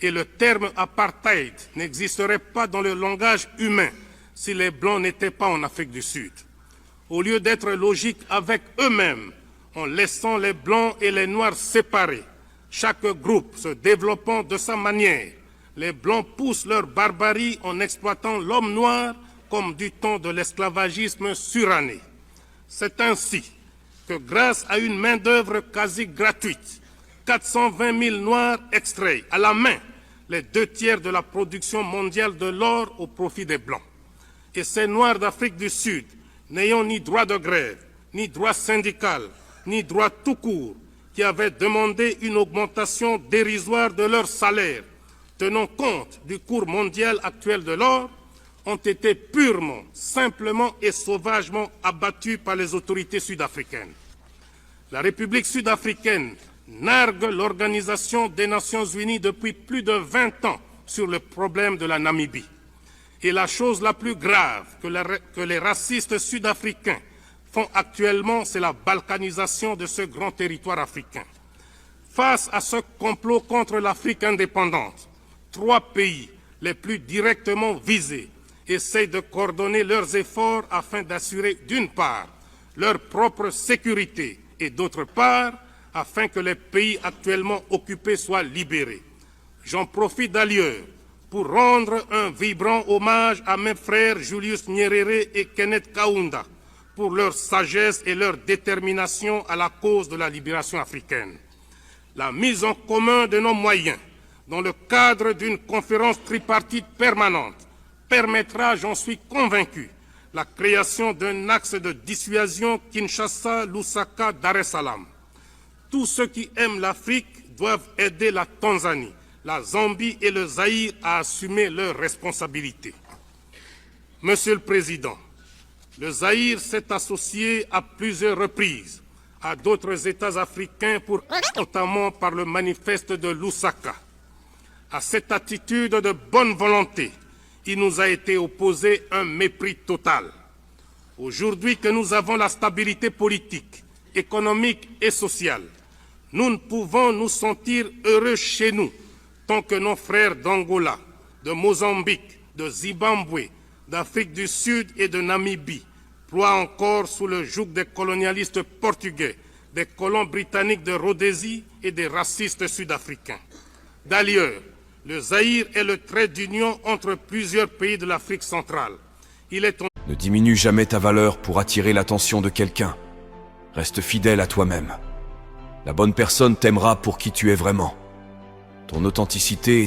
Et le terme apartheid n'existerait pas dans le langage humain si les Blancs n'étaient pas en Afrique du Sud. Au lieu d'être logiques avec eux-mêmes, en laissant les Blancs et les Noirs séparés, chaque groupe se développant de sa manière, les Blancs poussent leur barbarie en exploitant l'homme noir comme du temps de l'esclavagisme suranné. C'est ainsi que grâce à une main-d'œuvre quasi gratuite, 420 000 Noirs extraient à la main les 2/3 de la production mondiale de l'or au profit des Blancs. Et ces Noirs d'Afrique du Sud, n'ayant ni droit de grève, ni droit syndical, ni droit tout court, qui avaient demandé une augmentation dérisoire de leur salaire, tenant compte du cours mondial actuel de l'or, ont été purement, simplement et sauvagement abattus par les autorités sud-africaines. La République sud-africaine nargue l'Organisation des Nations Unies depuis plus de 20 ans sur le problème de la Namibie. Et la chose la plus grave que les racistes sud-africains font actuellement, c'est la balkanisation de ce grand territoire africain. Face à ce complot contre l'Afrique indépendante, 3 pays les plus directement visés essayent de coordonner leurs efforts afin d'assurer d'une part leur propre sécurité et d'autre part afin que les pays actuellement occupés soient libérés. J'en profite d'ailleurs pour rendre un vibrant hommage à mes frères Julius Nyerere et Kenneth Kaunda pour leur sagesse et leur détermination à la cause de la libération africaine. La mise en commun de nos moyens dans le cadre d'une conférence tripartite permanente permettra, j'en suis convaincu, la création d'un axe de dissuasion Kinshasa-Lusaka-Dar es Salaam. Tous ceux qui aiment l'Afrique doivent aider la Tanzanie, la Zambie et le Zaïre à assumer leurs responsabilités. Monsieur le Président, le Zaïre s'est associé à plusieurs reprises à d'autres États africains, notamment par le manifeste de Lusaka. À cette attitude de bonne volonté, il nous a été opposé un mépris total. Aujourd'hui que nous avons la stabilité politique, économique et sociale, nous ne pouvons nous sentir heureux chez nous tant que nos frères d'Angola, de Mozambique, de Zimbabwe, d'Afrique du Sud et de Namibie ploient encore sous le joug des colonialistes portugais, des colons britanniques de Rhodésie et des racistes sud-africains. D'ailleurs, le Zaïre est le trait d'union entre plusieurs pays de l'Afrique centrale. Ne diminue jamais ta valeur pour attirer l'attention de quelqu'un. Reste fidèle à toi-même. La bonne personne t'aimera pour qui tu es vraiment. Ton authenticité